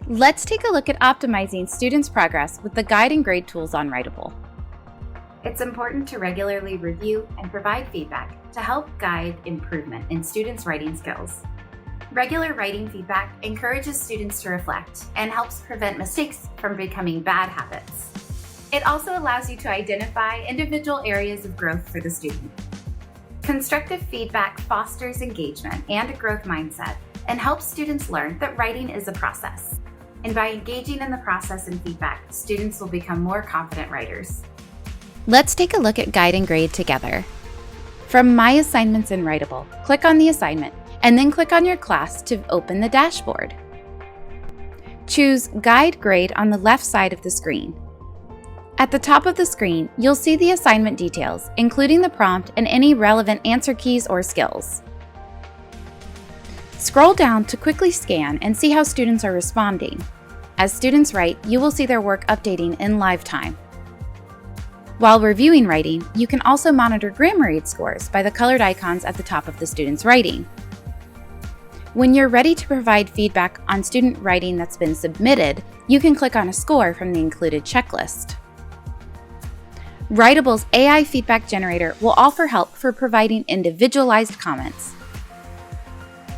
Let's take a look at optimizing students' progress with the guide and grade tools on Writable. It's important to regularly review and provide feedback to help guide improvement in students' writing skills. Regular writing feedback encourages students to reflect and helps prevent mistakes from becoming bad habits. It also allows you to identify individual areas of growth for the student. Constructive feedback fosters engagement and a growth mindset and helps students learn that writing is a process. And by engaging in the process and feedback, students will become more confident writers. Let's take a look at guide and grade together. From My Assignments in Writable, click on the assignment and then click on your class to open the dashboard. Choose Guide Grade on the left side of the screen. At the top of the screen, you'll see the assignment details, including the prompt and any relevant answer keys or skills. Scroll down to quickly scan and see how students are responding. As students write, you will see their work updating in live time. While reviewing writing, you can also monitor grammar aid scores by the colored icons at the top of the student's writing. When you're ready to provide feedback on student writing that's been submitted, you can click on a score from the included checklist. Writable's AI feedback generator will offer help for providing individualized comments.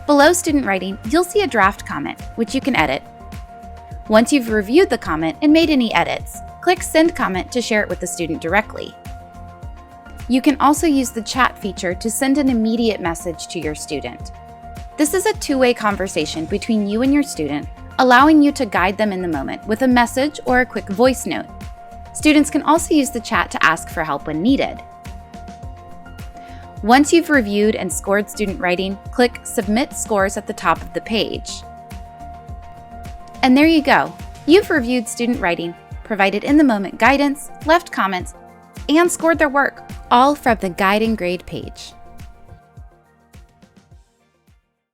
Below student writing, you'll see a draft comment, which you can edit. Once you've reviewed the comment and made any edits, click Send Comment to share it with the student directly. You can also use the chat feature to send an immediate message to your student. This is a two-way conversation between you and your student, allowing you to guide them in the moment with a message or a quick voice note. Students can also use the chat to ask for help when needed. Once you've reviewed and scored student writing, click Submit Scores at the top of the page. And there you go. You've reviewed student writing, provided in-the-moment guidance, left comments, and scored their work, all from the Guide and Grade page.